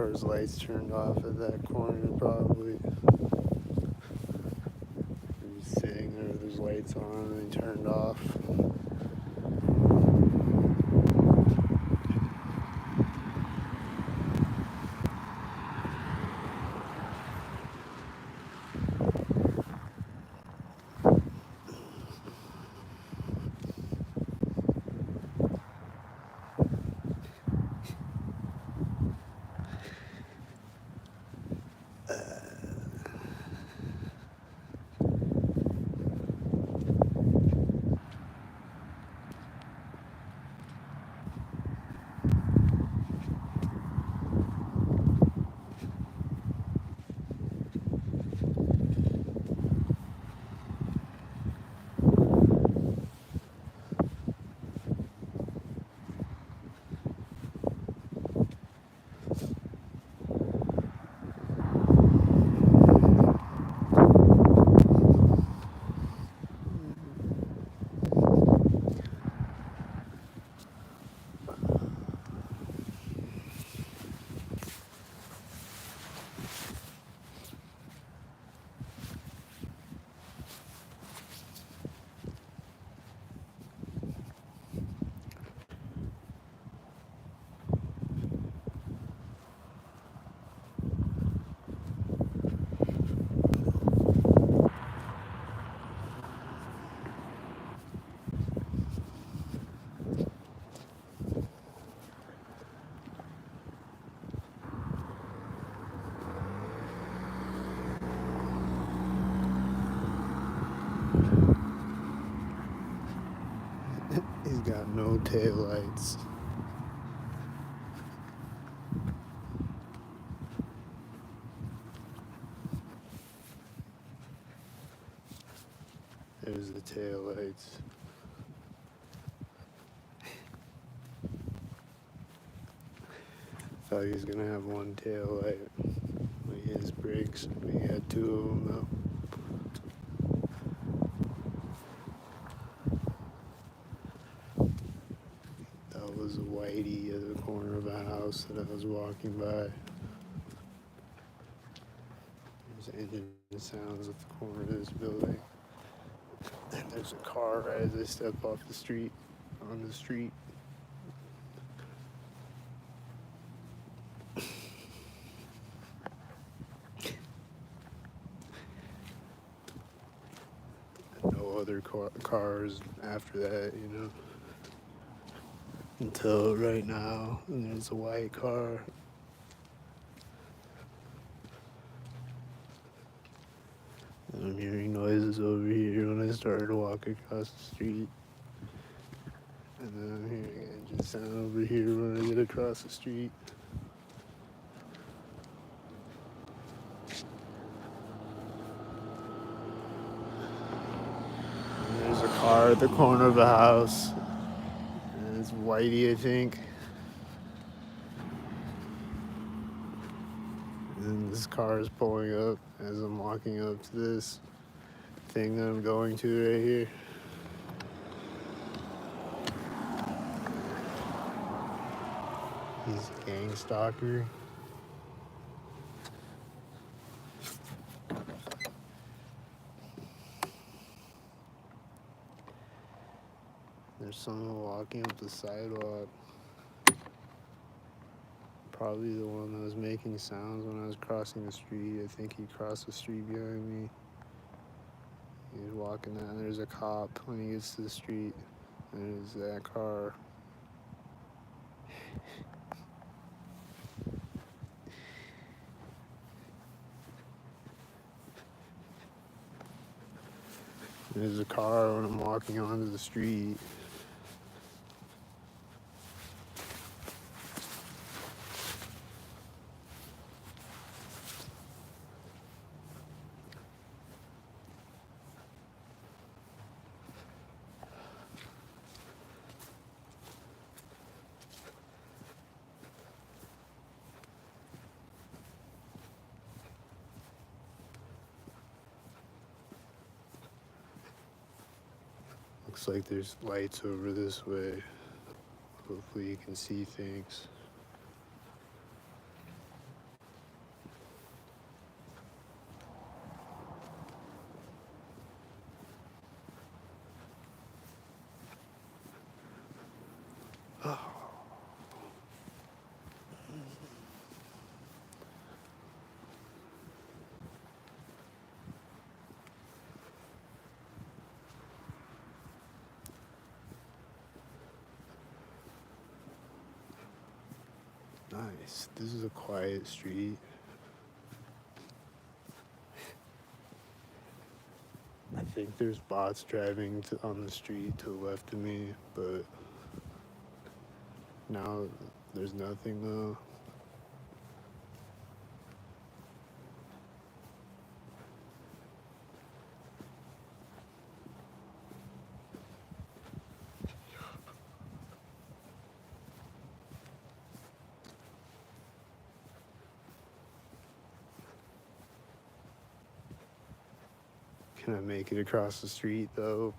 car's lights turned off at that corner, probably. He's sitting there with his lights on and they turned off. He's got no tail lights. There's the tail lights. Thought he was gonna have one tail light. Like his brakes. He had two of them though. That was a whitey at the corner of a house that I was walking by. There's engine sounds at the corner of this building. And there's a car right as I step off the street, on the street. No other cars after that, you know. Until right now, and there's a white car. And I'm hearing noises over here when I started to walk across the street. And then I'm hearing engine sound over here when I get across the street. And there's a car at the corner of a house. And it's whitey, I think. And this car is pulling up as I'm walking up to this thing that I'm going to right here. He's a gang stalker. There's someone walking up the sidewalk. Probably the one that was making sounds when I was crossing the street. I think he crossed the street behind me. He's walking down. There's a cop when he gets to the street. There's that car. There's a car when I'm walking onto the street. Looks like there's lights over this way. Hopefully you can see things. Nice. This is a quiet street. I think there's bots driving on the street to the left of me, but now there's nothing though. Can I make it across the street though?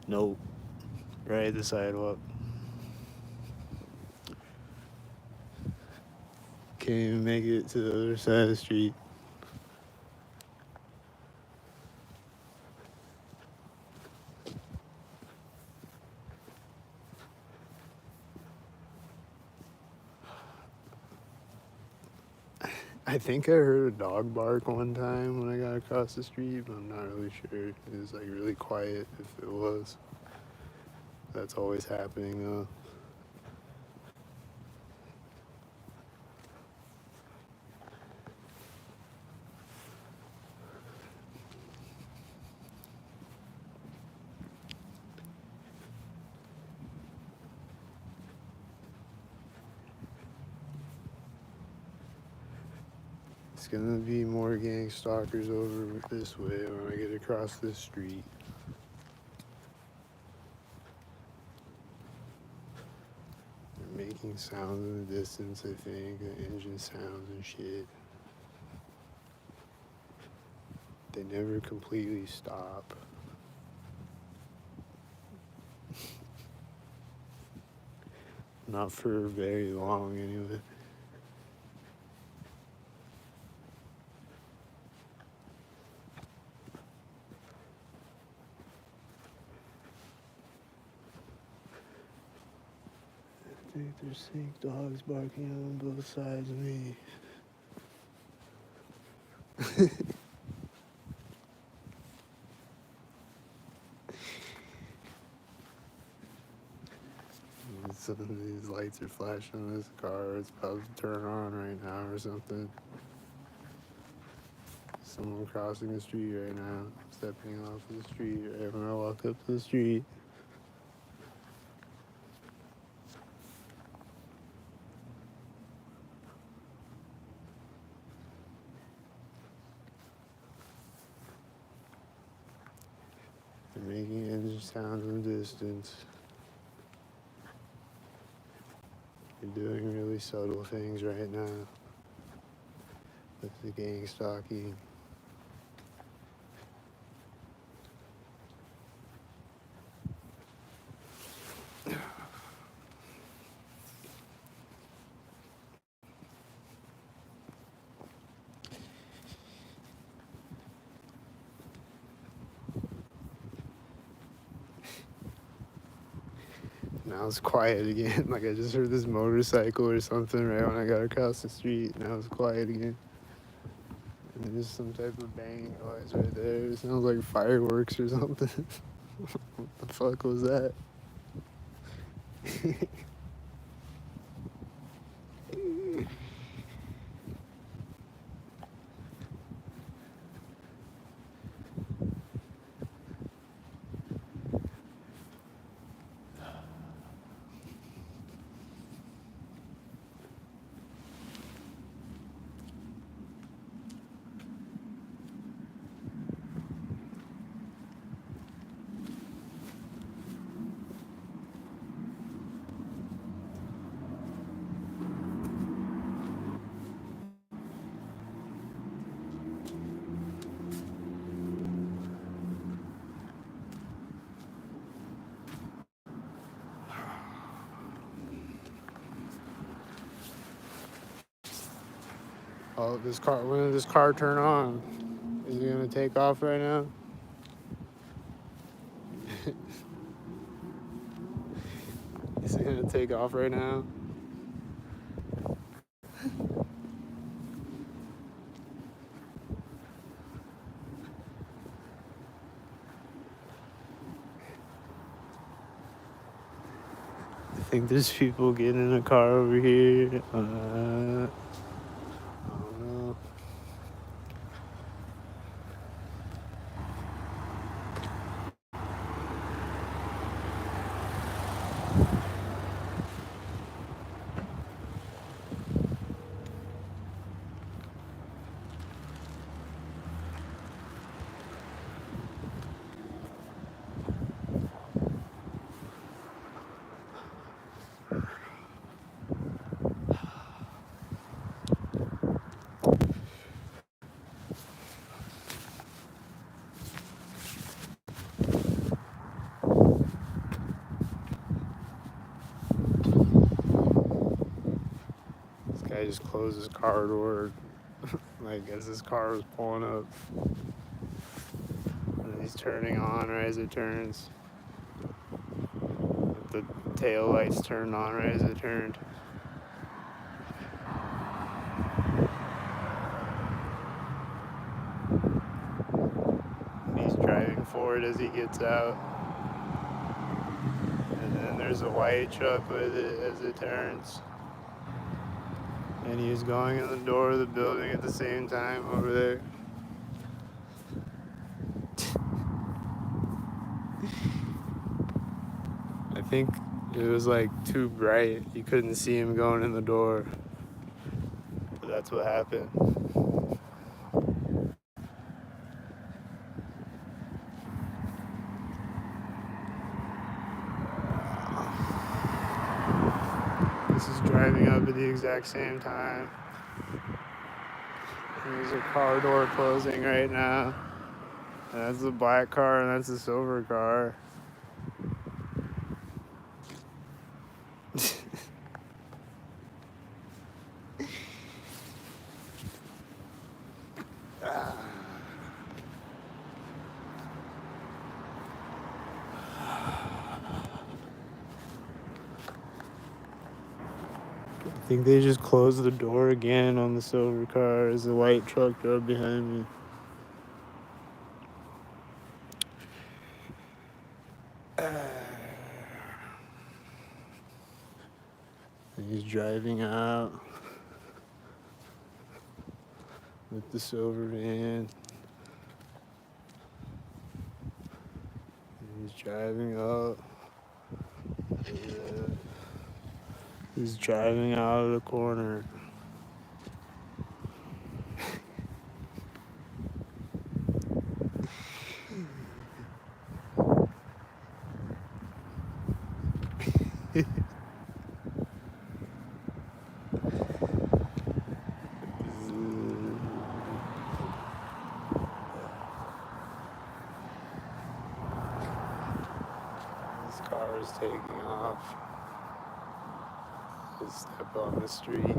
Nope. Right at the sidewalk. Can't even make it to the other side of the street. I think I heard a dog bark one time when I got across the street, but I'm not really sure. It was like really quiet if it was. That's always happening though. It's gonna be more gang stalkers over this way when I get across this street. They're making sounds in the distance, I think, the engine sounds and shit. They never completely stop. Not for very long, anyway. I think there's 6 dogs barking on both sides of me. Some of these lights are flashing on this car. It's about to turn on right now or something. Someone crossing the street right now, stepping off of the street right when I walk up to the street. They're making engine sounds in the distance. They're doing really subtle things right now with the gang stalking. Now it's quiet again. Like I just heard this motorcycle or something right when I got across the street. Now it's quiet again. And there's some type of banging noise right there. It sounds like fireworks or something. What the fuck was that? Oh, this car. When did this car turn on? Is it gonna take off right now? Is it gonna take off right now? I think there's people getting in a car over here. I don't know. This guy just closed his car door. Like as his car was pulling up. And he's turning on right as it turns. The tail lights turned on right as it turned. And he's driving forward as he gets out. And then there's a white truck with it as it turns. And he's going in the door of the building at the same time over there. I think it was like too bright. You couldn't see him going in the door. But that's what happened. This is driving up at the exact same time. There's a car door closing right now. And that's the black car and that's the silver car. I think they just closed the door again on the silver car as the white truck drove behind me. And he's driving out with the silver van. And he's driving up. Yeah. He's driving out of the corner. This car is taking off. Just step on the street.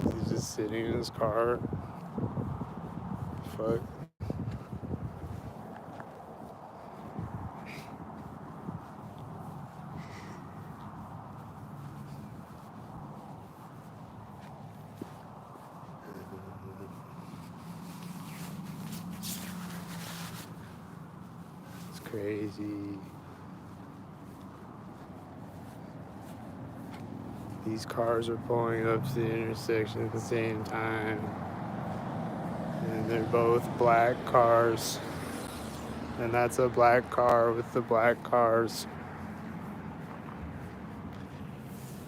He's just sitting in his car. Fuck. It's crazy. These cars are pulling up to the intersection at the same time. And they're both black cars. And that's a black car with the black cars.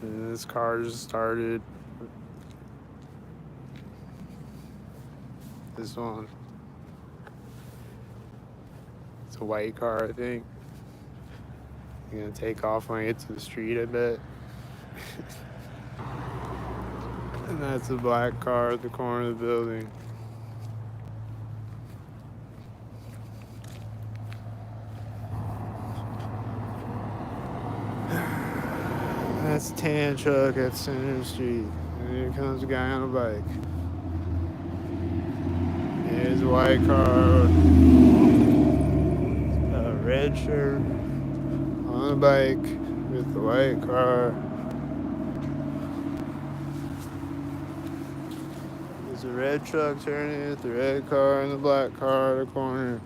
And this car just started. This one. It's a white car, I think. I'm gonna take off when I get to the street, I bet. And that's a black car at the corner of the building. That's a tan truck at Center Street. And here comes a guy on a bike. There's a white car, a red shirt on a bike with the white car. There's a red truck turning with the red car and the black car at the corner.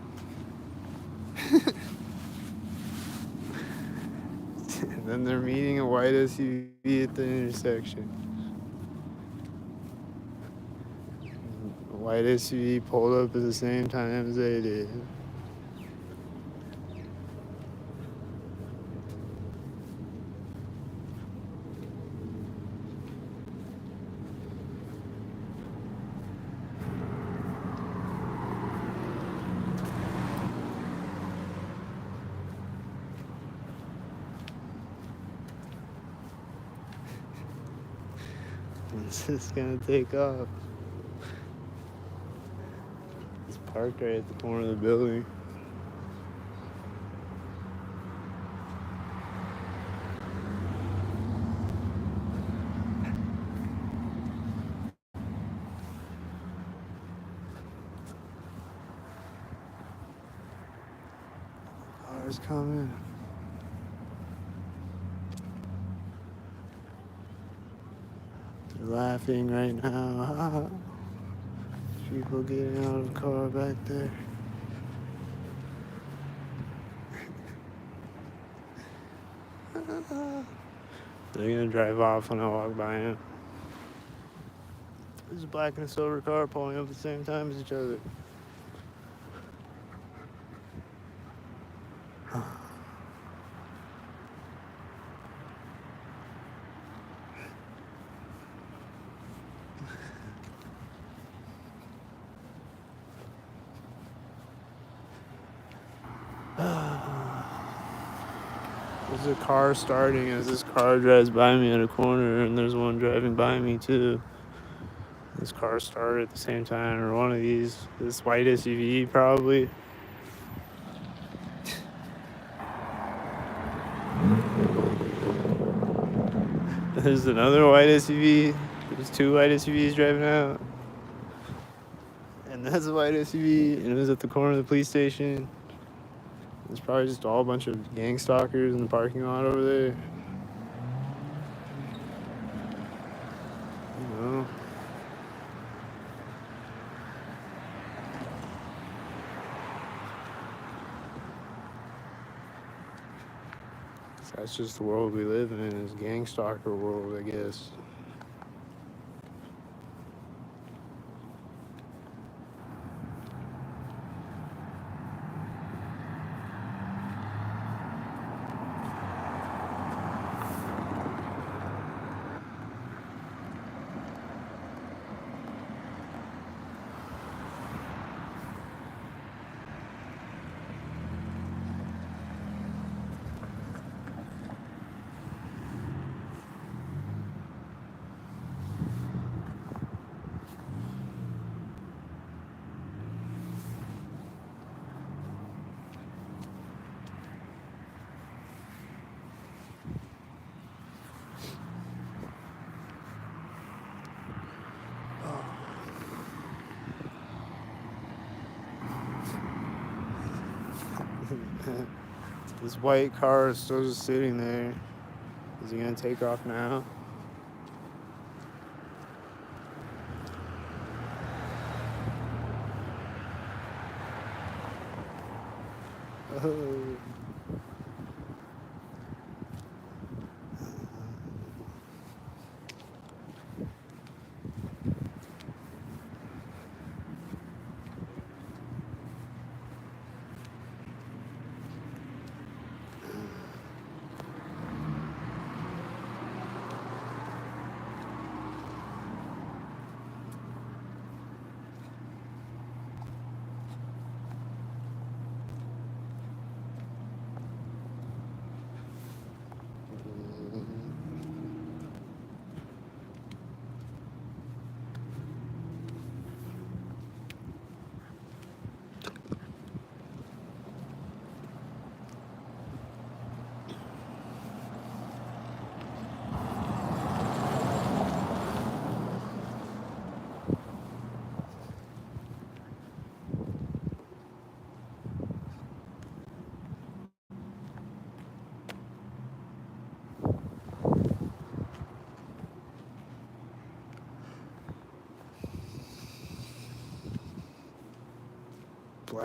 And then they're meeting a white SUV at the intersection. The white SUV pulled up at the same time as they did. It's just gonna take off. It's parked right at the corner of the building. Cars coming. They're laughing right now. People getting out of the car back there. They're gonna drive off when I walk by him. There's a black and a silver car pulling up at the same time as each other. There's a car starting as this car drives by me at a corner, and there's one driving by me too. This car started at the same time, or one of these. This white SUV probably. There's another white SUV. There's two white SUVs driving out. And that's a white SUV, and it was at the corner of the police station. There's probably just all a bunch of gang stalkers in the parking lot over there. You know. That's just the world we live in, is gang stalker world, I guess. This white car is still just sitting there. Is he gonna take off now? Oh.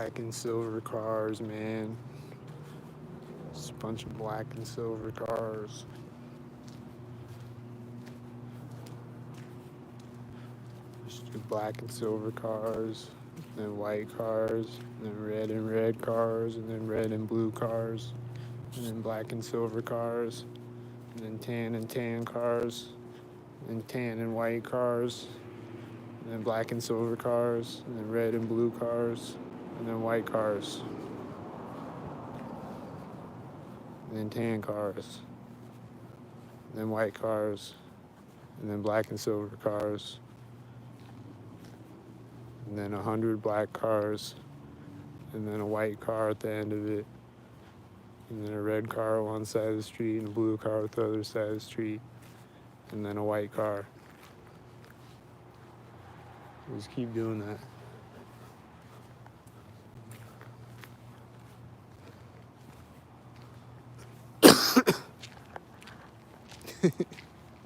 black and silver cars, man. Just a bunch of black and silver cars. Just black and silver cars, then white cars, then red and red cars, and then red and blue cars, and then black and silver cars, and then tan cars, and tan and white cars, and then black and silver cars, and then red and blue cars, and then white cars, and then tan cars, and then white cars, and then black and silver cars, and then 100 black cars, and then a white car at the end of it, and then a red car on one side of the street, and a blue car at the other side of the street, and then a white car. Just keep doing that.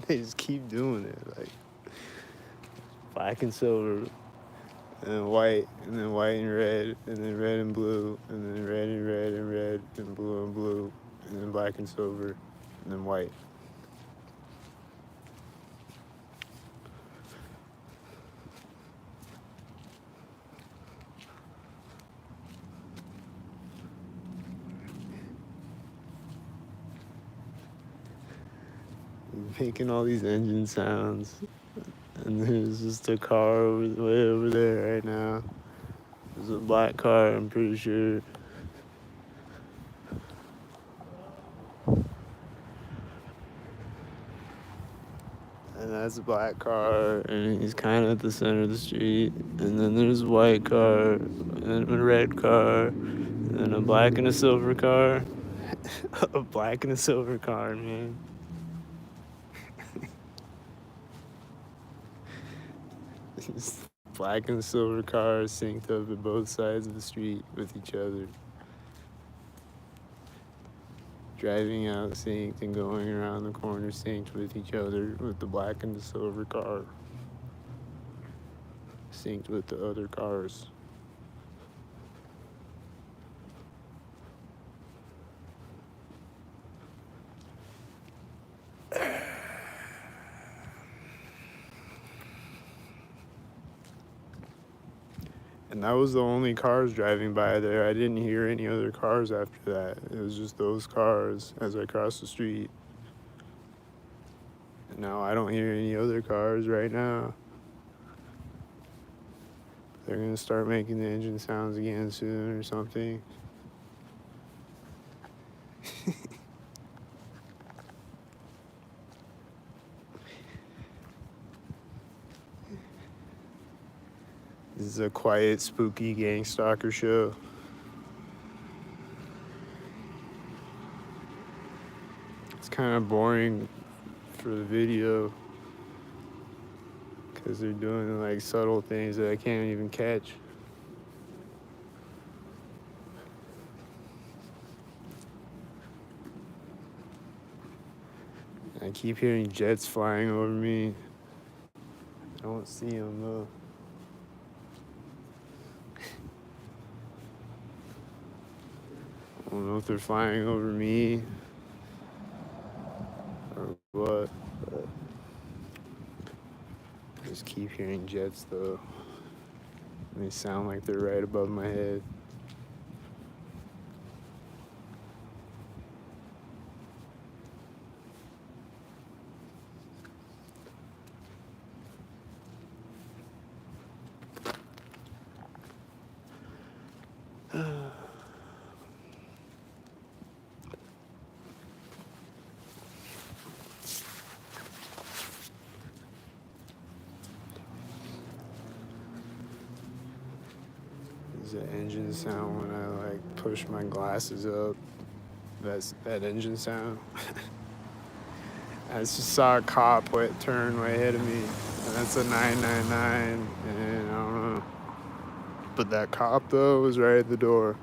They just keep doing it, like black and silver, and white and red, and then red and blue, and then red and red and red, and blue, and then black and silver, and then white. Making all these engine sounds, and there's just a car way over there right now. There's a black car, I'm pretty sure. And that's a black car, and he's kind of at the center of the street. And then there's a white car, and then a red car, and then a black and a silver car. A black and a silver car, man. Black and silver cars synced up at both sides of the street with each other. Driving out synced and going around the corner synced with each other, with the black and the silver car synced with the other cars. And that was the only cars driving by there. I didn't hear any other cars after that. It was just those cars as I crossed the street. And now I don't hear any other cars right now. They're gonna start making the engine sounds again soon or something. This is a quiet, spooky gang stalker show. It's kind of boring for the video because they're doing like subtle things that I can't even catch. I keep hearing jets flying over me. I don't see them though. I don't know if they're flying over me or what, but I just keep hearing jets though. And they sound like they're right above my head. There's an engine sound when I like push my glasses up. That's that engine sound. I just saw a cop turn way ahead of me, and that's a 999, and I don't know. But that cop though was right at the door,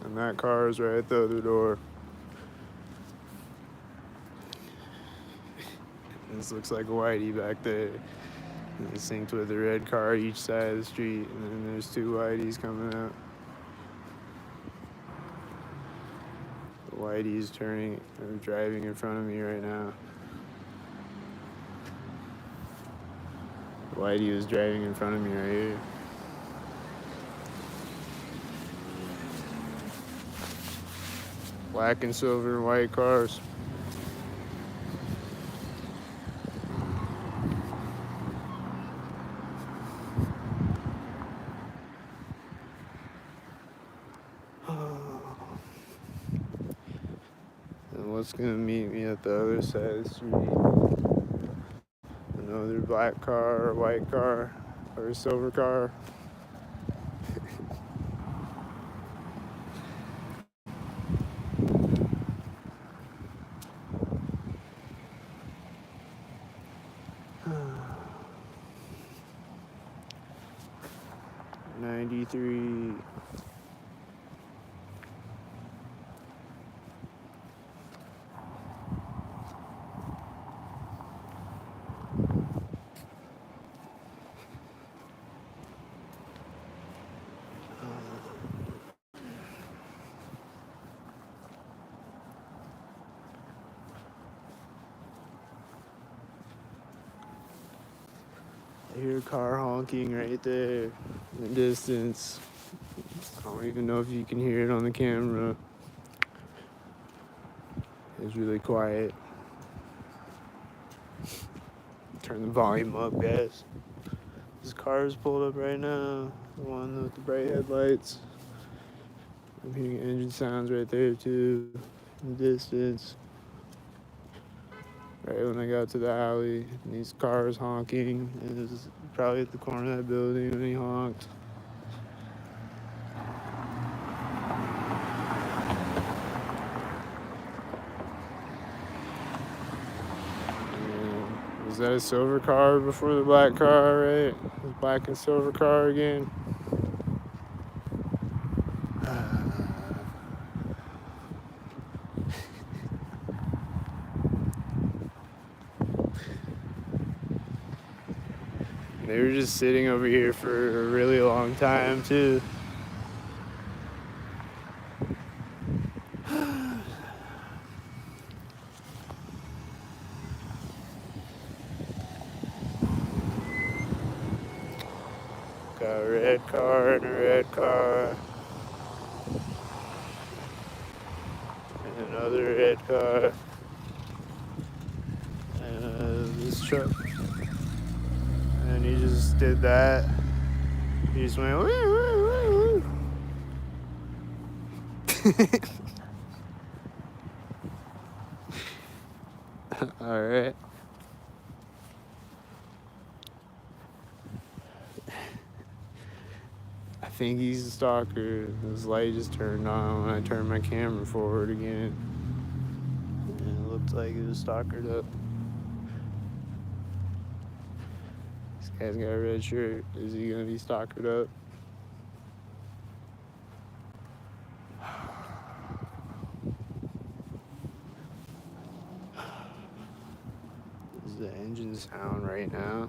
and that car is right at the other door. This looks like a whitey back there. And it's synced with a red car each side of the street, and then there's two whiteys coming out. Whitey is turning or driving in front of me right now. Whitey is driving in front of me right here. Black and silver and white cars. And what's gonna meet me at the other side of the street? Another black car, or white car, or a silver car. '93. I hear a car honking right there in the distance. I don't even know if you can hear it on the camera. It's really quiet. Turn the volume up, guys. This car is pulled up right now. The one with the bright headlights. I'm hearing engine sounds right there too, in the distance. Right when I got to the alley, and these cars honking. It was probably at the corner of that building when he honked. And was that a silver car before the black car, right? It was black and silver car again. They were just sitting over here for a really long time too. Got a red car and a red car. And another red car. And this truck. And he just did that. He just went, woo, woo, woo, woo. All right. I think he's a stalker. His light just turned on when I turned my camera forward again. And it looked like it was stalkered up. This guy's got a red shirt. Is he gonna be stalkered up? This is the engine sound right now.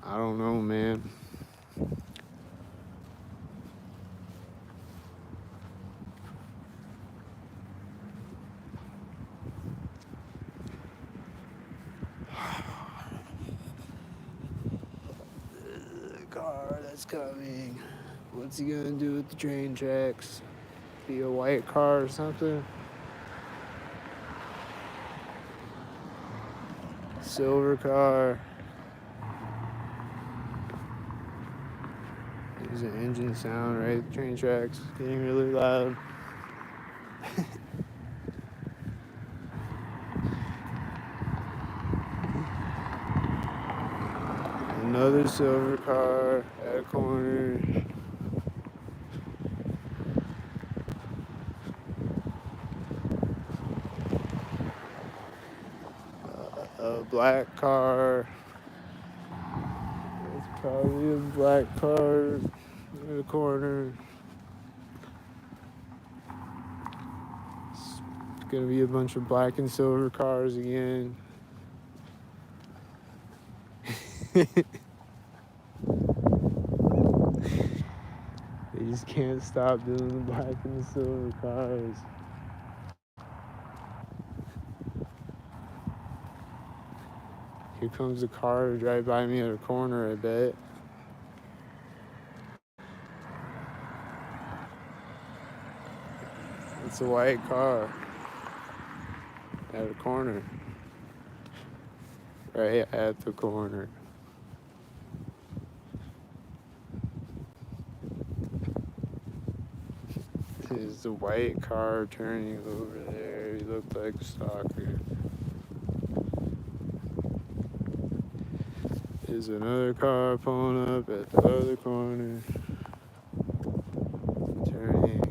I don't know, man. The car that's coming. What's he gonna do with the train tracks? Be a white car or something? Silver car. There's an engine sound, right? The train tracks getting really loud. Another silver car at a corner. A black car. It's probably a black car at a corner. It's gonna be a bunch of black and silver cars again. They just can't stop doing the black and the silver cars. Here comes a car right by me at a corner, I bet. It's a white car at a corner. Right at the corner. There's a white car turning over there. He looked like a stalker. There's another car pulling up at the other corner. Turning.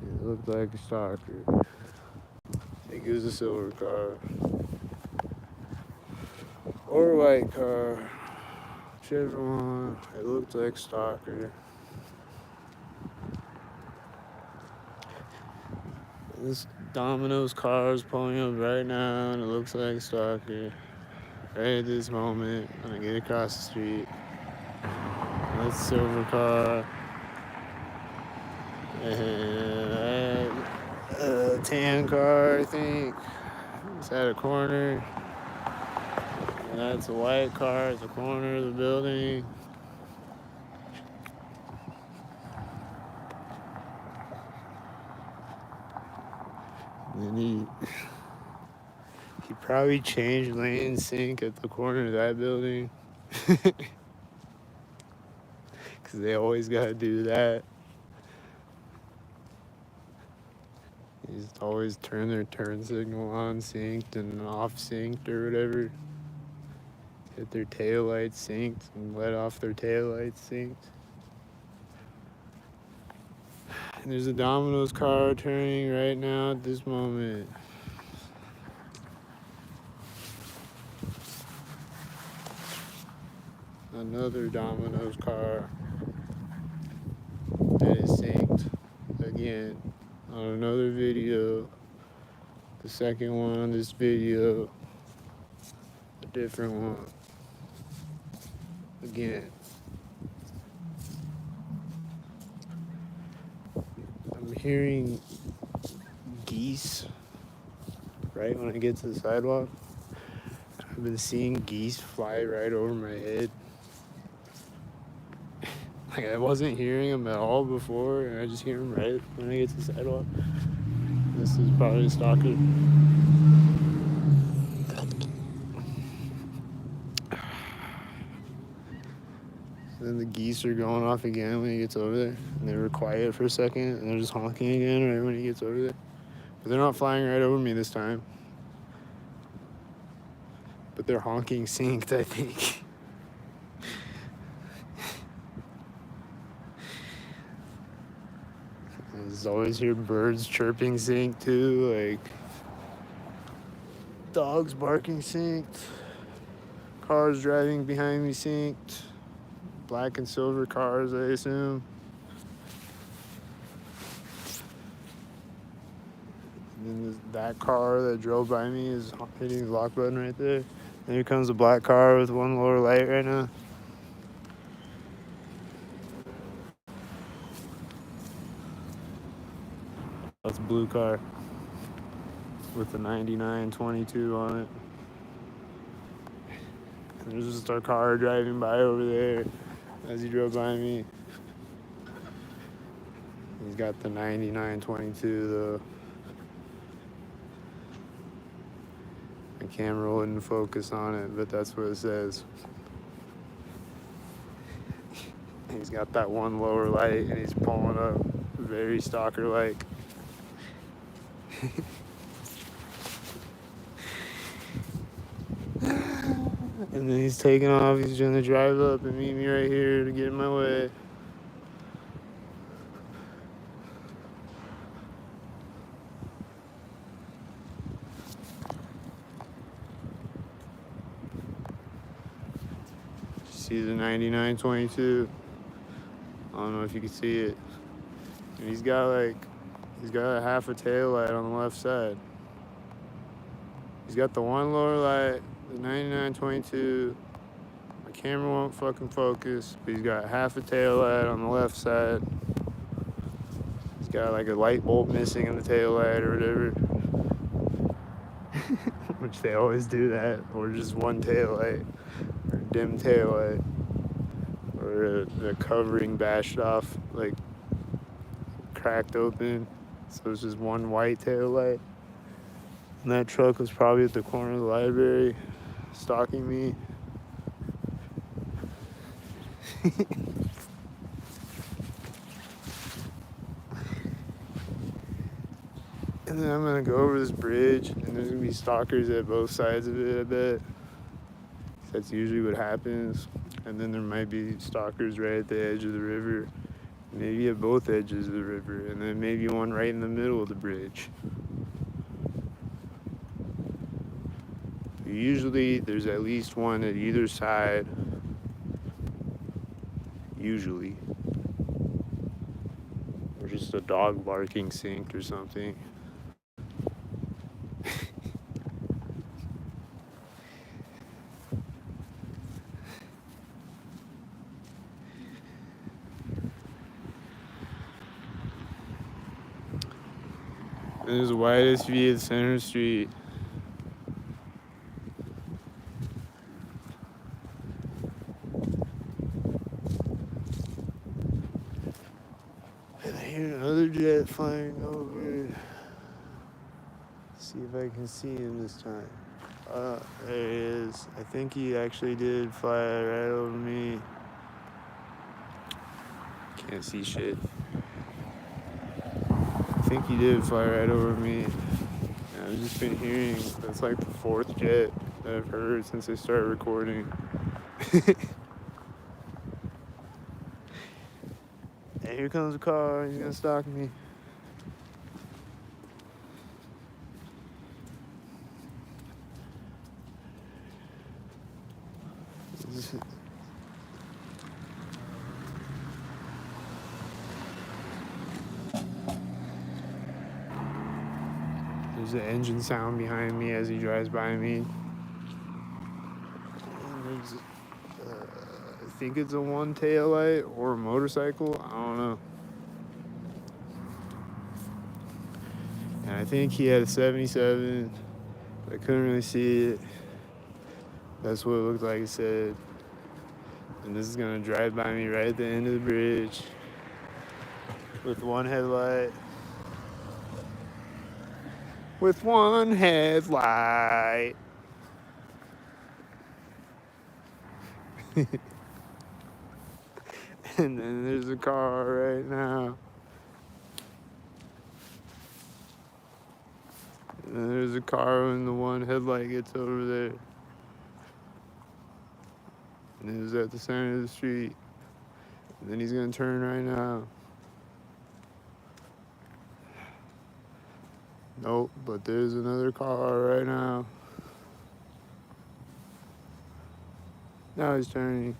It looked like a stalker. I think it was a silver car. Or a white car. Whichever one. It looked like a stalker. This Domino's car is pulling up right now and it looks like a stalker. Right at this moment, when I get across the street. That's a silver car. And a tan car, I think. It's at a corner. And that's a white car at the corner of the building. And he probably changed lane sync at the corner of that building. Because they always got to do that. They just always turn their turn signal on synced and off synced or whatever. Get their tail lights synced and let off their tail lights synced. And there's a Domino's car turning right now at this moment. Another Domino's car that is synced again on another video. The second one on this video, a different one. Again. I'm hearing geese right when I get to the sidewalk. I've been seeing geese fly right over my head. Like I wasn't hearing them at all before, and I just hear them right when I get to the sidewalk. This is probably a stalker. Then the geese are going off again when he gets over there. And they were quiet for a second, and they're just honking again right when he gets over there. But they're not flying right over me this time. But they're honking synced, I think. There's always hear birds chirping synced too, like dogs barking synced, cars driving behind me synced, black and silver cars, I assume. And then that car that drove by me is hitting the lock button right there. And here comes a black car with one lower light right now. That's a blue car with the 9922 on it. And there's just a car driving by over there as he drove by me. He's got the 9922 though. My camera wouldn't focus on it, but that's what it says. He's got that one lower light and he's pulling up very stalker-like. And then he's taking off. He's gonna drive up and meet me right here to get in my way. See the 9922. I don't know if you can see it. And he's got a half a tail light on the left side. He's got the one lower light, the 9922. My camera won't fucking focus. But he's got half a tail light on the left side. He's got like a light bulb missing in the tail light or whatever. Which they always do that. Or just one tail light. Or dim tail light. Or the covering bashed off, like cracked open. So it's just one white tail light. And that truck was probably at the corner of the library, stalking me. And then I'm gonna go over this bridge, and there's gonna be stalkers at both sides of it, I bet. That's usually what happens. And then there might be stalkers right at the edge of the river, maybe at both edges of the river, and then maybe one right in the middle of the bridge. Usually there's at least one at either side. Usually. Or just a dog barking synced or something. There's the widest view of Center Street. And I hear another jet flying over. See if I can see him this time. There he is. I think he actually did fly right over me. Can't see shit. I think he did fly right over me. And I've just been hearing, that's like the fourth jet that I've heard since I started recording. And here comes a car, he's gonna stalk me. There's an engine sound behind me as he drives by me. And there's, I think it's a one tail light or a motorcycle. I don't know. And I think he had a 77. But I couldn't really see it. That's what it looked like it said. And this is gonna drive by me right at the end of the bridge with one headlight. With one headlight. And then there's a car right now. And then there's a car when the one headlight gets over there. And it was at the center of the street. And then he's gonna turn right now. Nope, but there's another car right now. Now he's turning.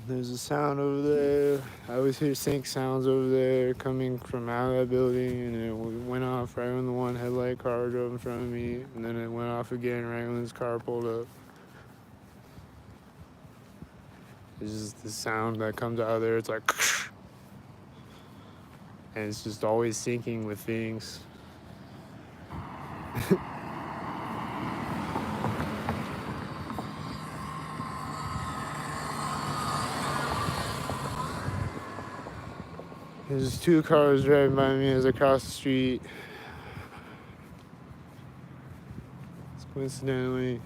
There's a sound over there. I always hear sync sounds over there coming from out of that building, and it went off right when the one headlight car drove in front of me, and then it went off again right when this car pulled up. It's just the sound that comes out of there. It's like, and it's just always syncing with things. There's two cars driving by me as I cross the street. It's coincidentally,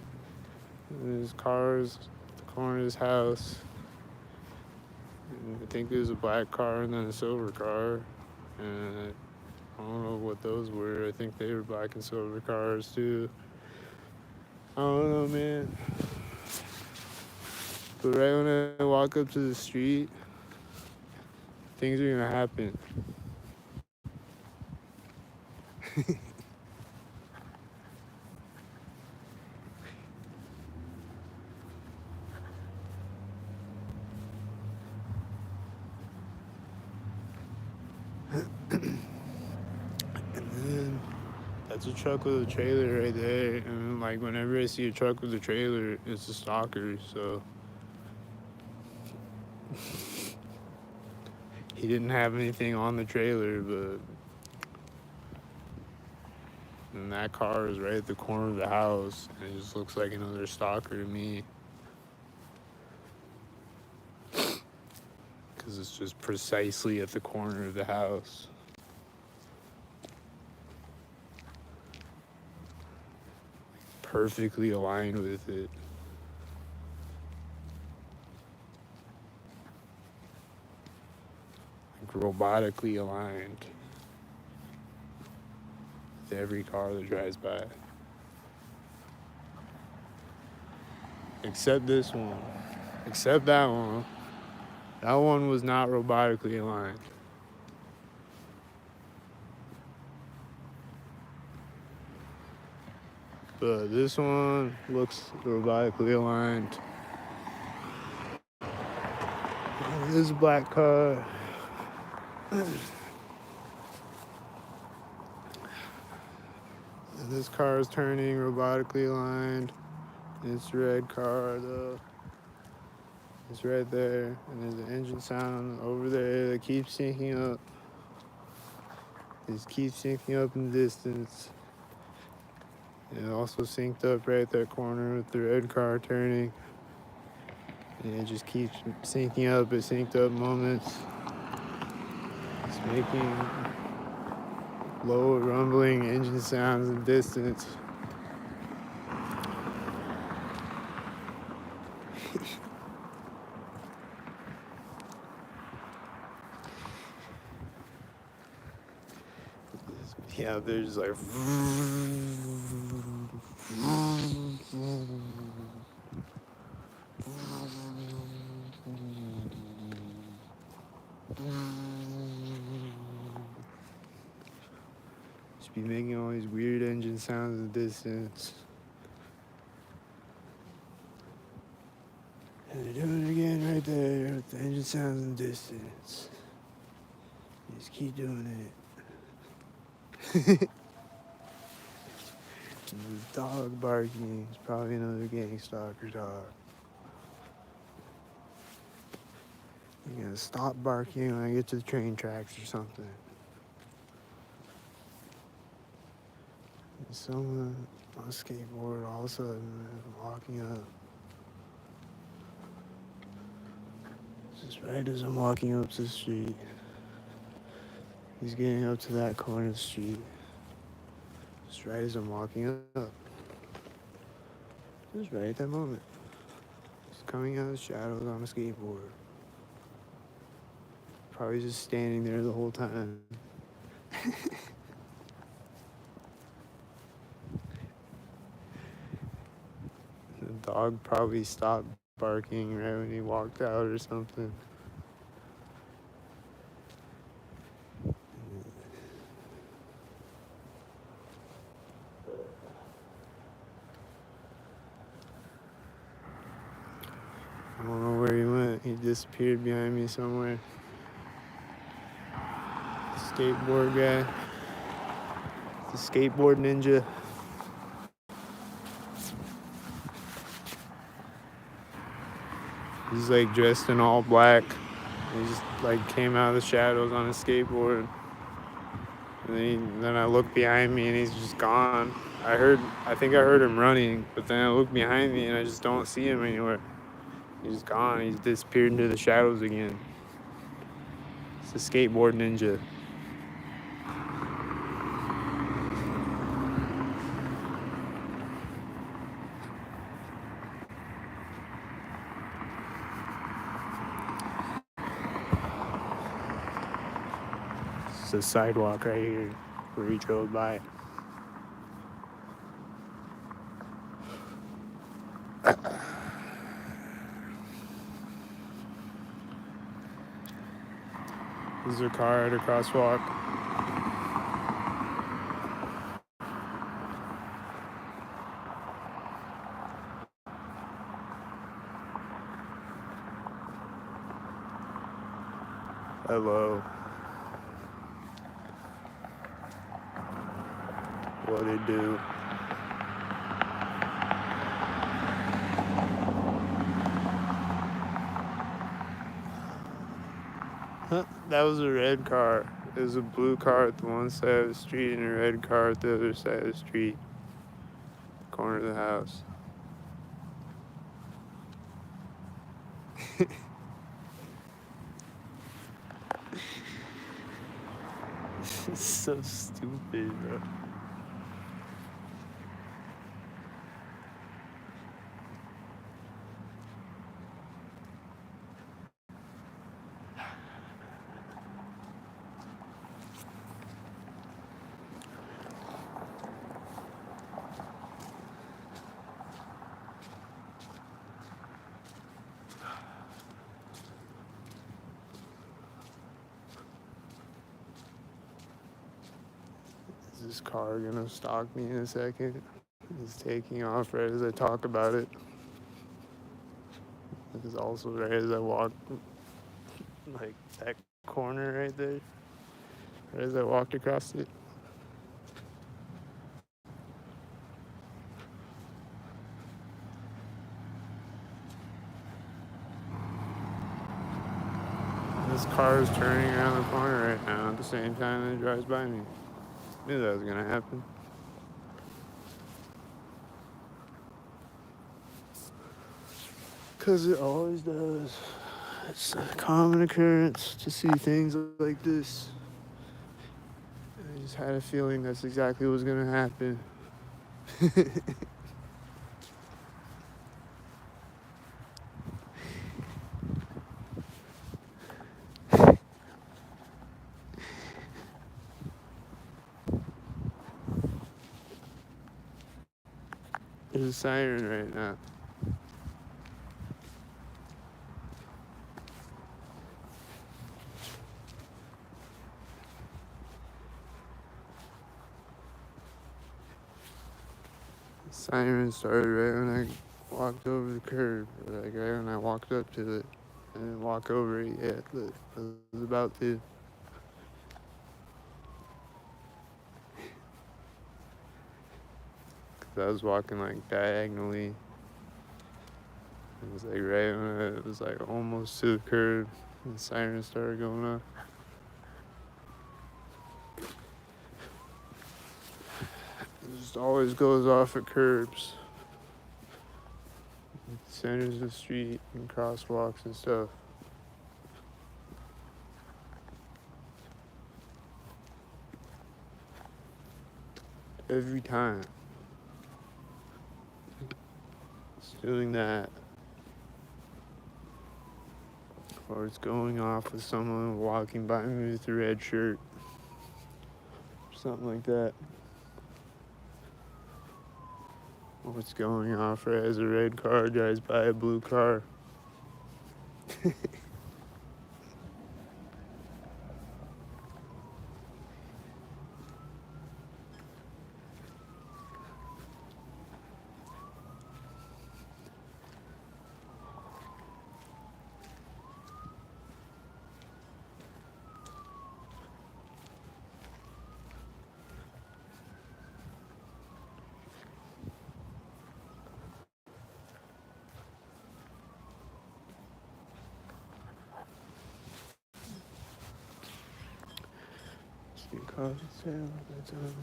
there's cars at the corner of this house. And I think there's a black car and then a silver car. And I don't know what those were. I think they were black and silver cars too. I don't know, man. But right when I walk up to the street, things are gonna happen. And then That's a truck with a trailer right there. And like whenever I see a truck with a trailer, it's a stalker. So he didn't have anything on the trailer, but and that car is right at the corner of the house. And it just looks like another stalker to me. Because it's just precisely at the corner of the house. Perfectly aligned with it. Like robotically aligned with every car that drives by. Except this one. Except that one. That one was not robotically aligned. But this one looks robotically aligned. This black car. And this car is turning robotically aligned. It's a red car though. It's right there. And there's an engine sound over there that keeps syncing up. It just keeps syncing up in the distance. And it also synced up right at that corner with the red car turning. And it just keeps syncing up at synced up moments. It's making low rumbling engine sounds in the distance. Yeah, there's like just be making all these weird engine sounds in the distance. And they're doing it again right there with the engine sounds in the distance. Just keep doing it. There's a dog barking. It's probably another gang stalker dog. You gotta stop barking when I get to the train tracks or something. And someone on a skateboard all of a sudden walking up. Just right as I'm walking up to the street. He's getting up to that corner of the street. Just right as I'm walking up. Just right at that moment. Just coming out of the shadows on a skateboard. Probably just standing there the whole time. The dog probably stopped barking right when he walked out or something. I don't know where he went. He disappeared behind me somewhere. Skateboard guy. The skateboard ninja. He's like dressed in all black. He just like came out of the shadows on a skateboard. And then I look behind me and he's just gone. I think I heard him running, but then I look behind me and I just don't see him anywhere. He's gone. He's disappeared into the shadows again. It's a skateboard ninja. It's a sidewalk right here where he drove by. This is a car at a crosswalk. Hello. what it do. Huh, that was a red car. There's a blue car at the one side of the street and a red car at the other side of the street, corner of the house. It's so stupid, bro. Is this car gonna stalk me in a second? It's taking off right as I talk about it. This is also right as I walk, like that corner right there. Right as I walked across it. This car is turning around the corner right now at the same time that it drives by me. Knew that was gonna happen. Because it always does. It's a common occurrence to see things like this. I just had a feeling that's exactly what was gonna happen. There's a siren right now. The siren started right when I walked over the curb, or like right when I walked up to it. I didn't walk over it yet, but I was about to. Cause I was walking like diagonally. It was like right when it was like almost to the curb, and the siren started going off. It just always goes off at curbs, centers of the street, and crosswalks and stuff. Every time. It's doing that. Or it's going off with someone walking by me with a red shirt. Something like that. Or it's going off right as a red car drives by a blue car. Cause it's hell at the time.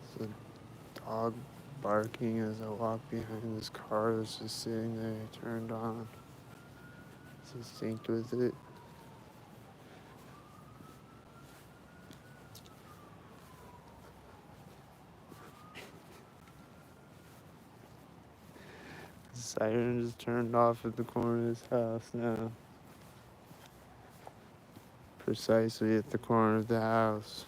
It's a dog barking as I walk behind this car that's just sitting there turned on. It's synced with it. The siren just turned off at the corner of this house now. Precisely at the corner of the house.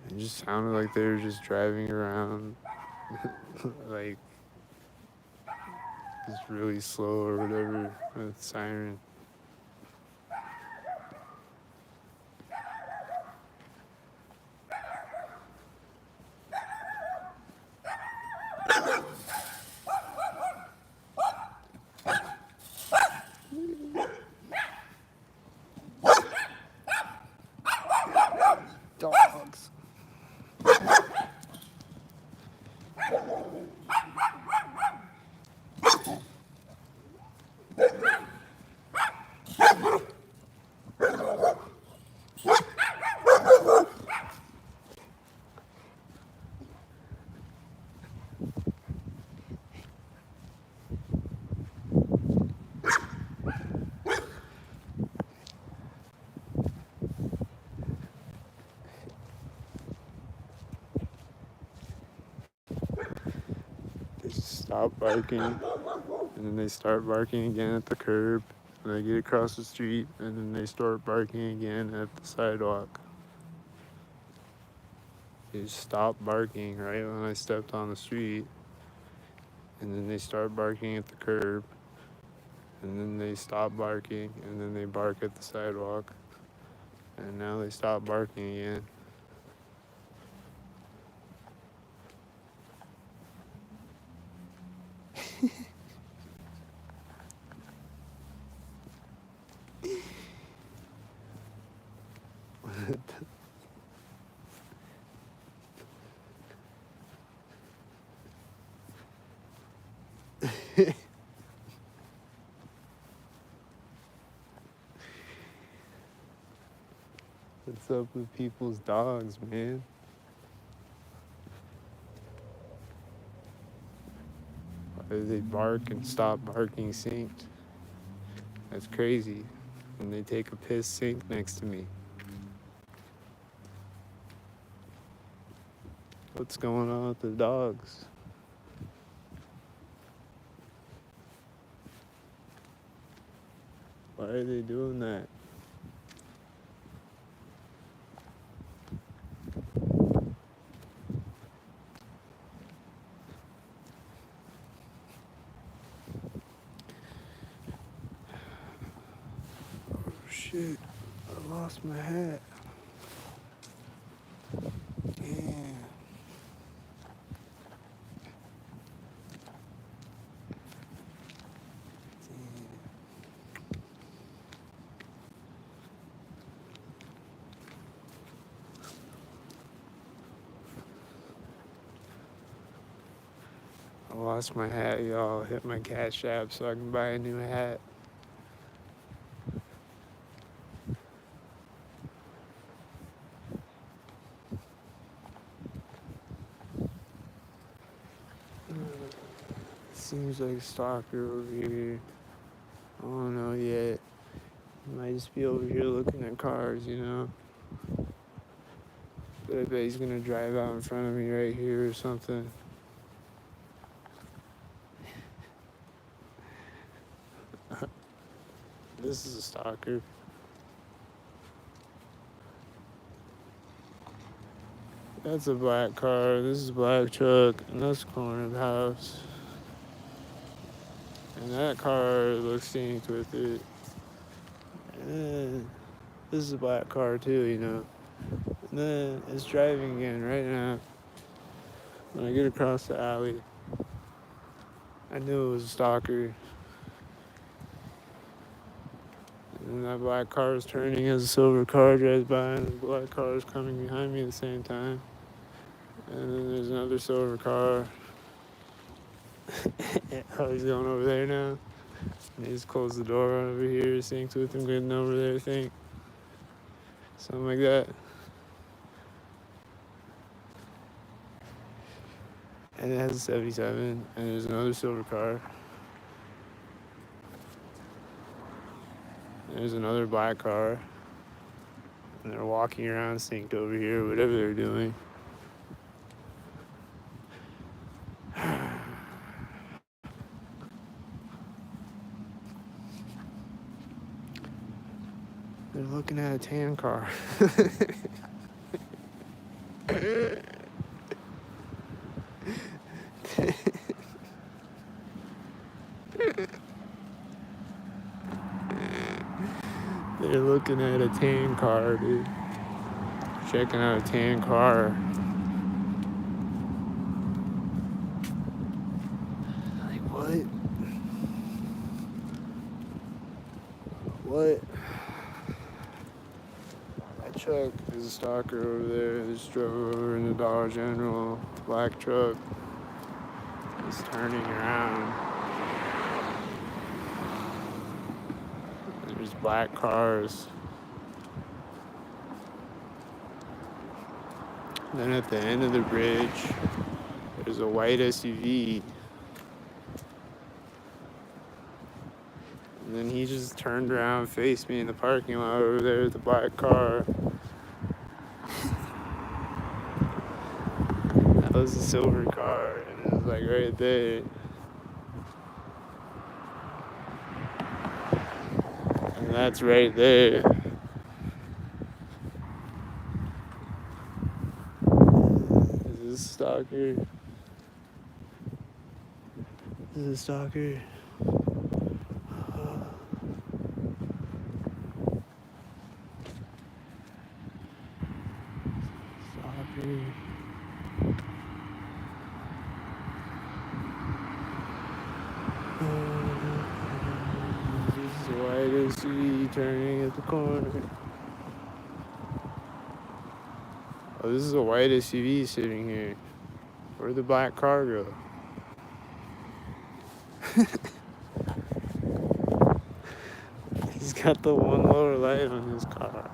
It just sounded like they were just driving around, like just really slow or whatever with siren. Dogs. They just stop barking, and then they start barking again at the curb. And I get across the street, and then they start barking again at the sidewalk. They just stop barking right when I stepped on the street, and then they start barking at the curb, and then they stop barking, and then they bark at the sidewalk, and now they stop barking again. What's up with people's dogs, man? Why do they bark and stop barking synced? That's crazy. And they take a piss sink next to me. What's going on with the dogs? Why are they doing that? Oh shit, I lost my hat. Damn. I lost my hat, y'all. Hit my Cash App so I can buy a new hat. Seems like a stalker over here. I don't know yet. He might just be over here looking at cars, you know? But I bet he's gonna drive out in front of me right here or something. This is a stalker. That's a black car. This is a black truck. And that's the corner of the house. And that car looks synced with it. And then this is a black car too, you know. And then it's driving again right now. When I get across the alley, I knew it was a stalker. And that black car is turning as a silver car drives by, and the black car is coming behind me at the same time. And then there's another silver car. Oh, he's going over there now. And he just closed the door over here, synced with him getting over there, I think. Something like that. And it has a 77, and there's another silver car. And there's another black car. And they're walking around synced over here, whatever they're doing. They're looking at a tan car. They're looking at a tan car, dude. Checking out a tan car. Like, what? What? That truck is a stalker over there. They just drove over in the Dollar General. Black truck. It's turning around. There's black cars. And then at the end of the bridge, there's a white SUV. And then he just turned around, faced me in the parking lot over there with the black car. That was a silver car, and it was like right there. And that's right there. Is this a stalker? Is this a stalker? Stalker. This is a white SUV turning at the corner. Oh, this is a white SUV sitting here. Where'd the black car go? He's got the one lower light on his car.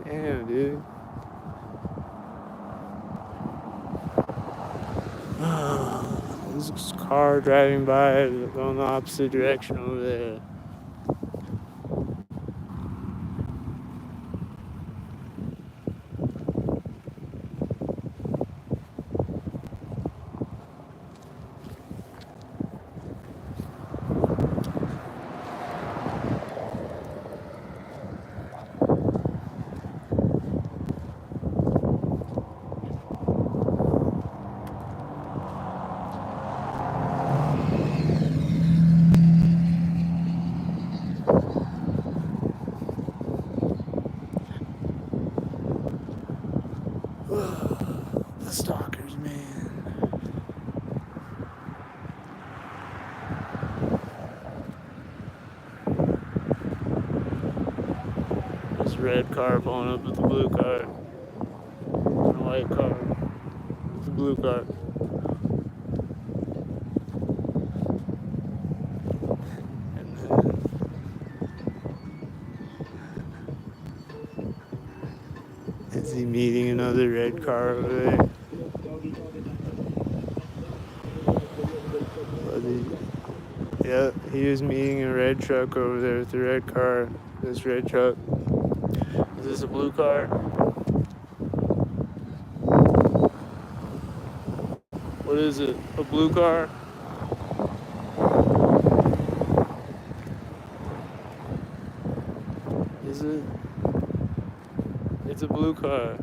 Damn, dude. There's this car driving by going the opposite direction over there. The stalkers, man. This red car pulling up with the blue car. And a white car with the blue car. And then is he meeting another red car over there? Yeah, he was meeting a red truck over there with the red car. This red truck. Is this a blue car? What is it? A blue car? Is it? It's a blue car.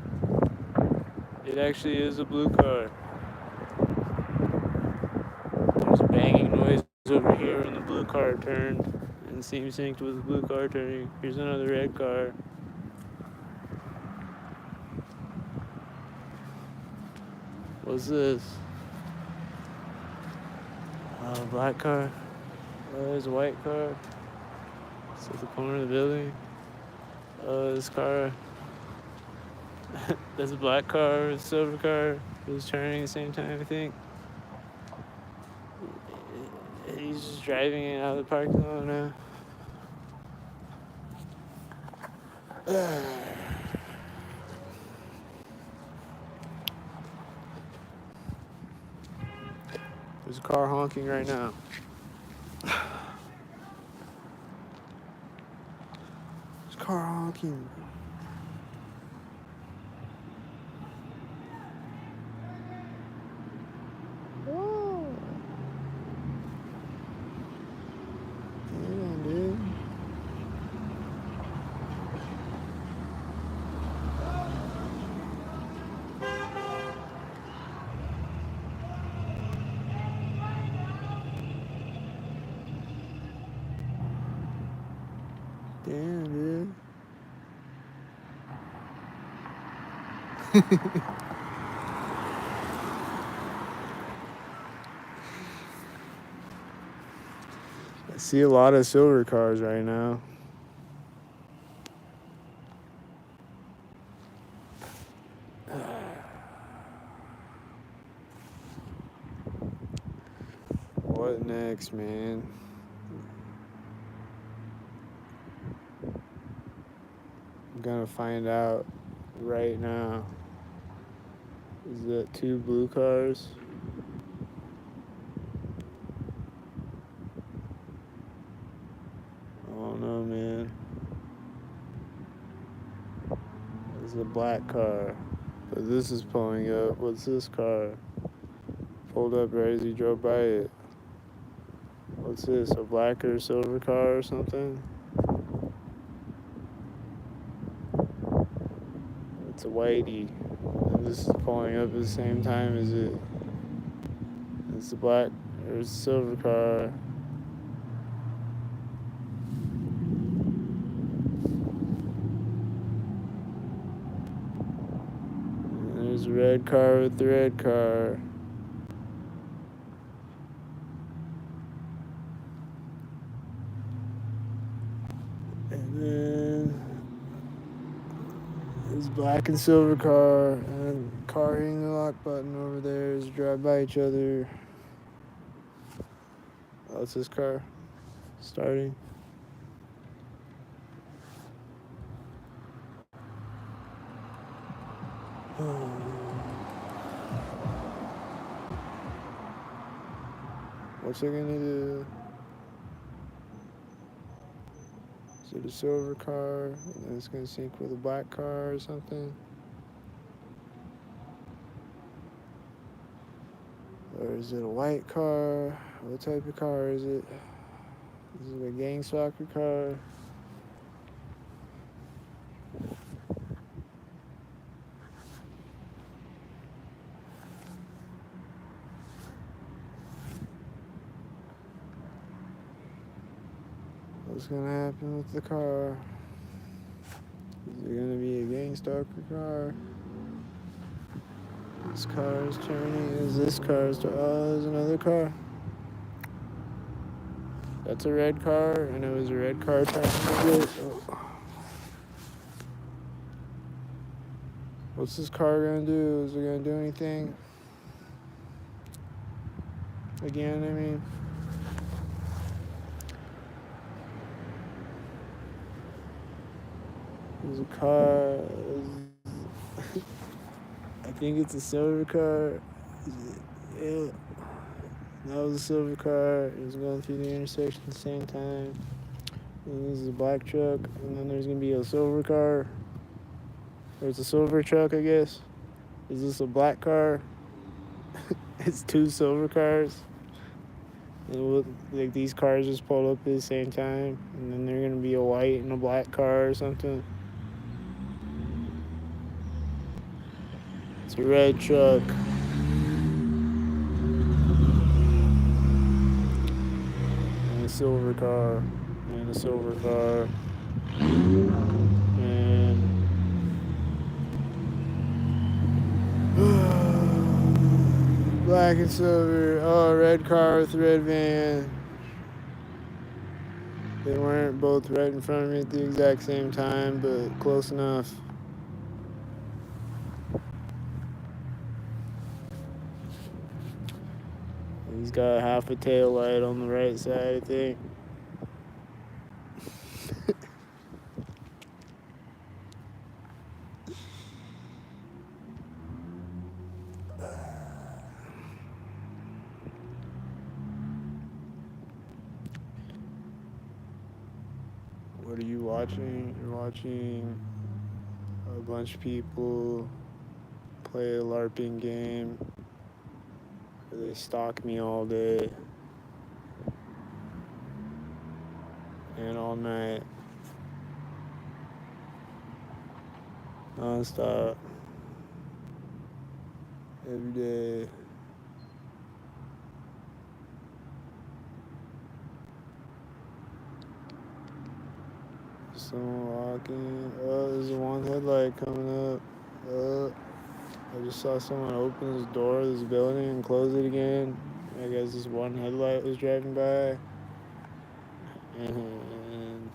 It actually is a blue car. There's a banging noise over here when the blue car turned and seemed synced with the blue car turning. Here's another red car. What's this? Black car. There's a white car. It's at the corner of the building. This car. There's a black car, a silver car. It was turning at the same time, I think. He's just driving it out of the parking lot now. There's a car honking right now. There's a car honking. Damn, dude. Damn, dude. I see a lot of silver cars right now. What next, man? I'm gonna find out right now. Is that 2 blue cars? I don't know, man. It's a black car. But this is pulling up. What's this car? Pulled up right as he drove by it. What's this? A black or silver car or something? It's a whitey. And this is pulling up at the same time as it. It's a black or a silver car. And there's a red car with the red car. And then this black and silver car, and car hitting the lock button over there as they drive by each other. Oh, it's this car starting. What's it gonna do? Is it a silver car? And then it's gonna sync with a black car or something? Or is it a white car? What type of car is it? Is it a gang stalker car? What's gonna happen with the car? Is it gonna be a gang stalker car? This car is turning. Is this car? Oh, there's another car. That's a red car, and it was a red car turning. Oh. What's this car gonna do? Is it gonna do anything? Again, I mean. There's a car. I think it's a silver car. Yeah. That was a silver car. It was going through the intersection at the same time. And this is a black truck. And then there's going to be a silver car. Or it's a silver truck, I guess. Is this a black car? It's 2 silver cars. And like these cars just pulled up at the same time. And then they're going to be a white and a black car or something. It's a red truck. And a silver car. And a silver car. And black and silver. Oh, red car with red van. They weren't both right in front of me at the exact same time, but close enough. He's got half a tail light on the right side, I think. What are you watching? You're watching a bunch of people play a LARPing game where they stalk me all day and all night. Non-stop. Every day. someone walking. There's one headlight coming up. I just saw someone open this door of this building and close it again. I guess this one headlight was driving by. And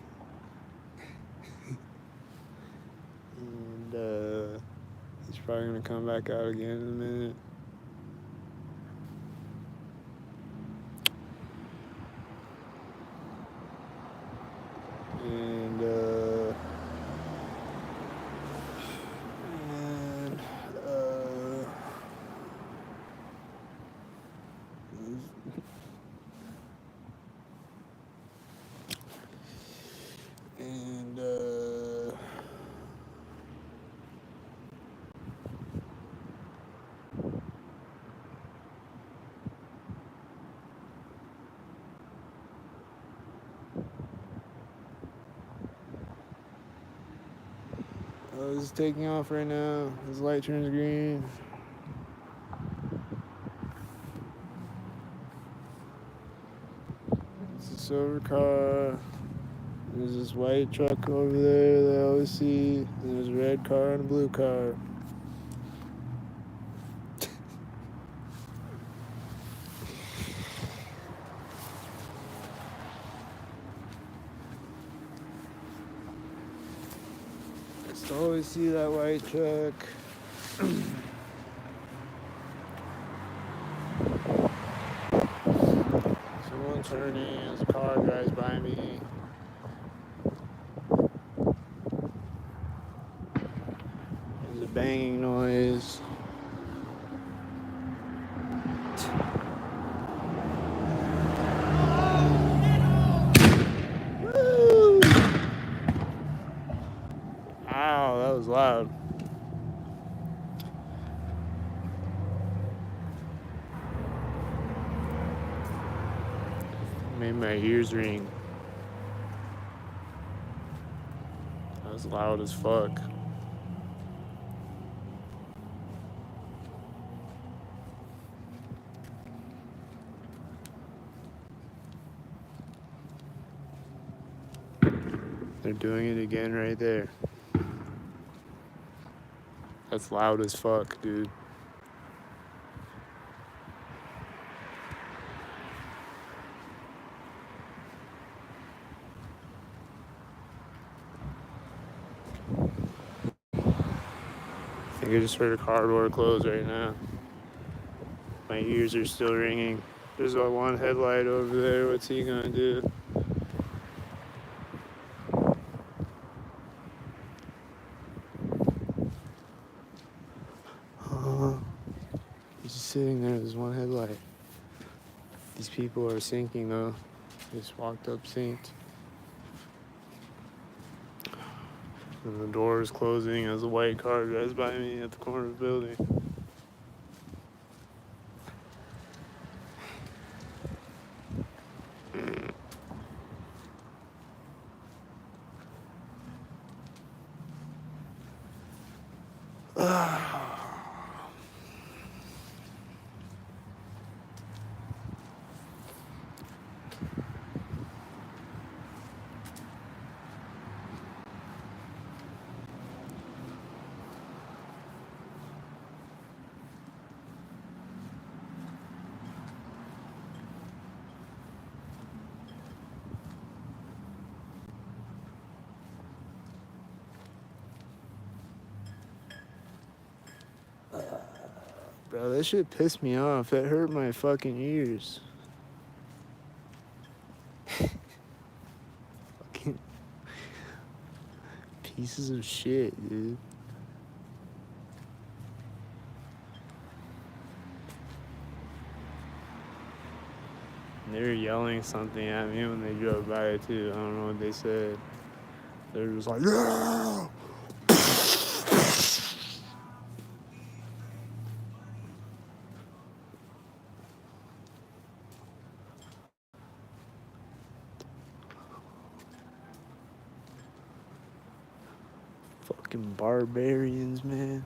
he's probably gonna come back out again in a minute. And this is taking off right now. This light turns green. It's a silver car. There's this white truck over there that I always see. And there's a red car and a blue car. I just always see that white truck. Someone turning as a car drives by me. There's a banging noise. Woo! Ow, that was loud. Made my ears ring. That was loud as fuck. They're doing it again right there. That's loud as fuck, dude. I think I just heard a car door close right now. My ears are still ringing. There's one headlight over there. What's he gonna do? He's just sitting there. There's one headlight. These people are sinking though. They just walked up synced. And the door is closing as a white car drives by me at the corner of the building. Bro, that shit pissed me off. That hurt my fucking ears. Fucking pieces of shit, dude. They were yelling something at me when they drove by too. I don't know what they said. They were just like, yeah! Fucking barbarians, man.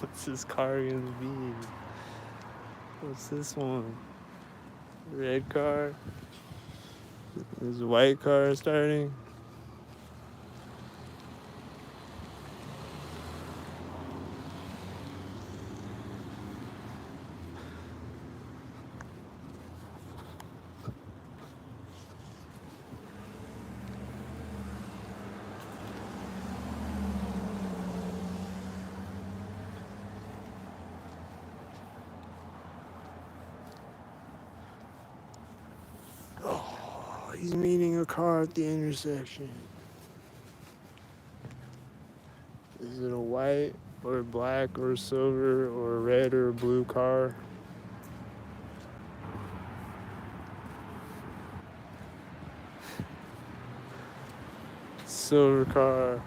What's this car gonna be? What's this one? Red car? There's a white car starting. Oh, he's meeting a car at the intersection. Is it a white or black or silver or red or blue car? Silver car.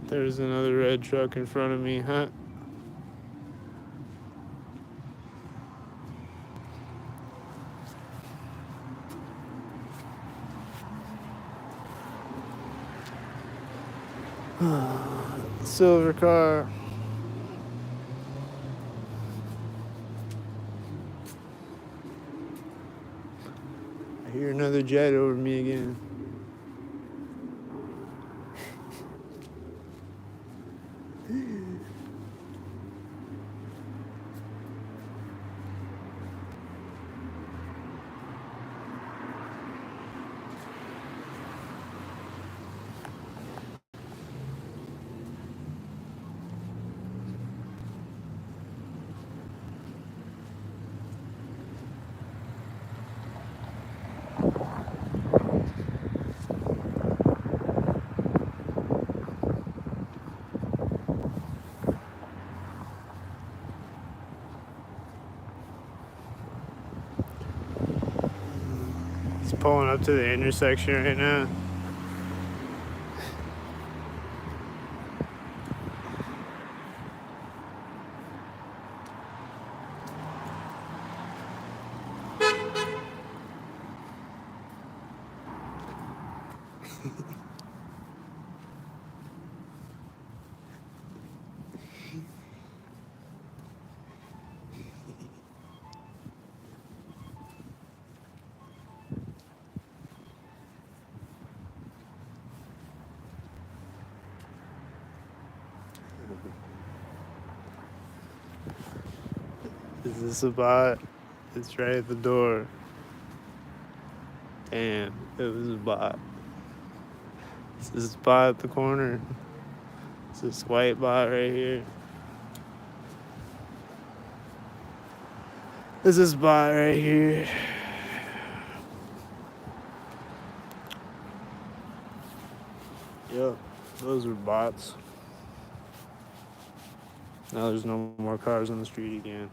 There's another red truck in front of me, huh? Silver car. I hear another jet over me again. He's pulling up to the intersection right now. Is this a bot? It's right at the door. Damn, it was a bot. Is this bot at the corner? It's this white bot right here. This is bot right here. Yep, those are bots. Now there's no more cars on the street again.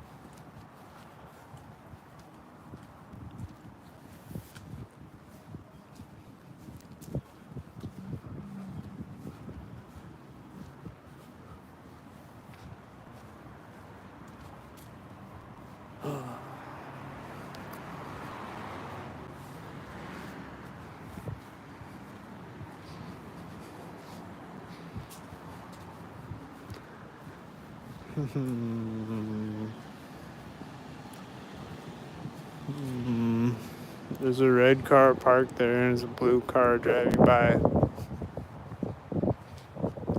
There's a red car parked there and there's a blue car driving by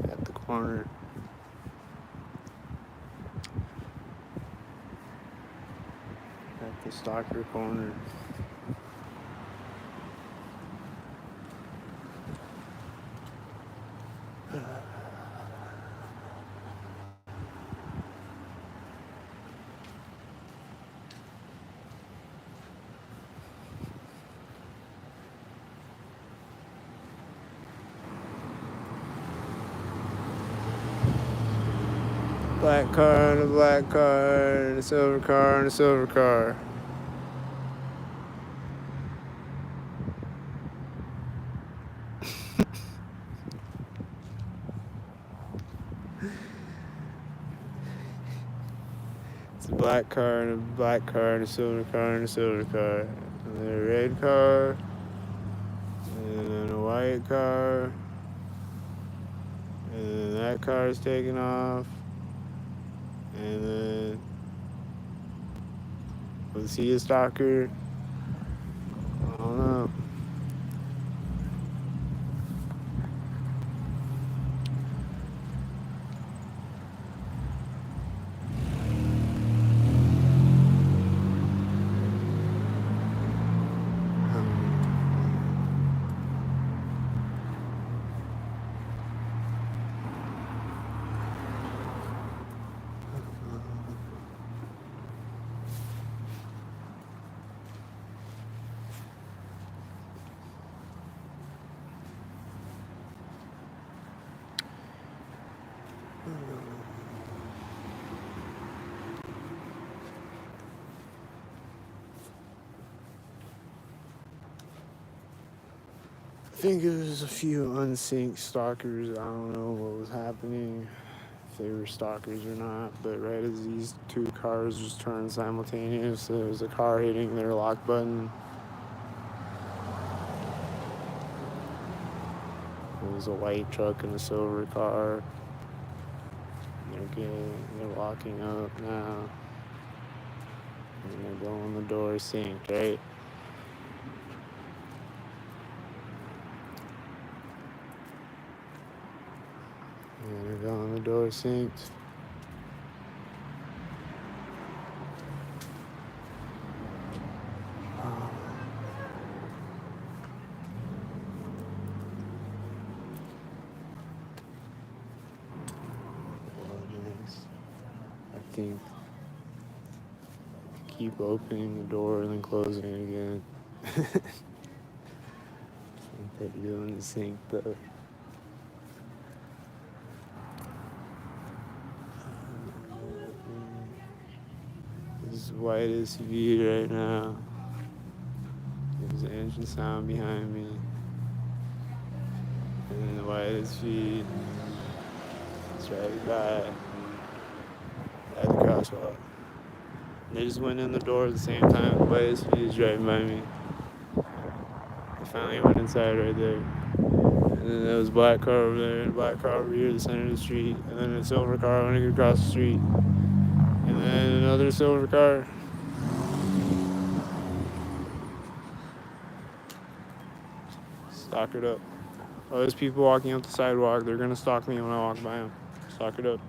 at the corner. At the Stalker corner. Black car and a black car and a silver car and a silver car. a black car and a black car and a silver car and a silver car. And then a red car. And then a white car. And then that car is taking off. And then was he a stalker? I don't know. I think it was a few unsynced stalkers. I don't know what was happening, if they were stalkers or not. But right as these two cars just turned simultaneous, there was a car hitting their lock button. It was a white truck and a silver car. They're locking up now. And they're blowing the door synced, right? And they're going the door synced. I think keep opening the door and then closing it again. I think they're doing the sync though. This is white SUV right now. There's an engine sound behind me. And then the white SUV is right by at the crosswalk. They just went in the door at the same time. The white SUV is driving by me. They finally went inside right there. And then there was a black car over there, and a black car over here, the center of the street. And then a silver car running across the street. And then another silver car. Stalk it up. Oh, there's people walking up the sidewalk. They're gonna stalk me when I walk by them. Stalk it up.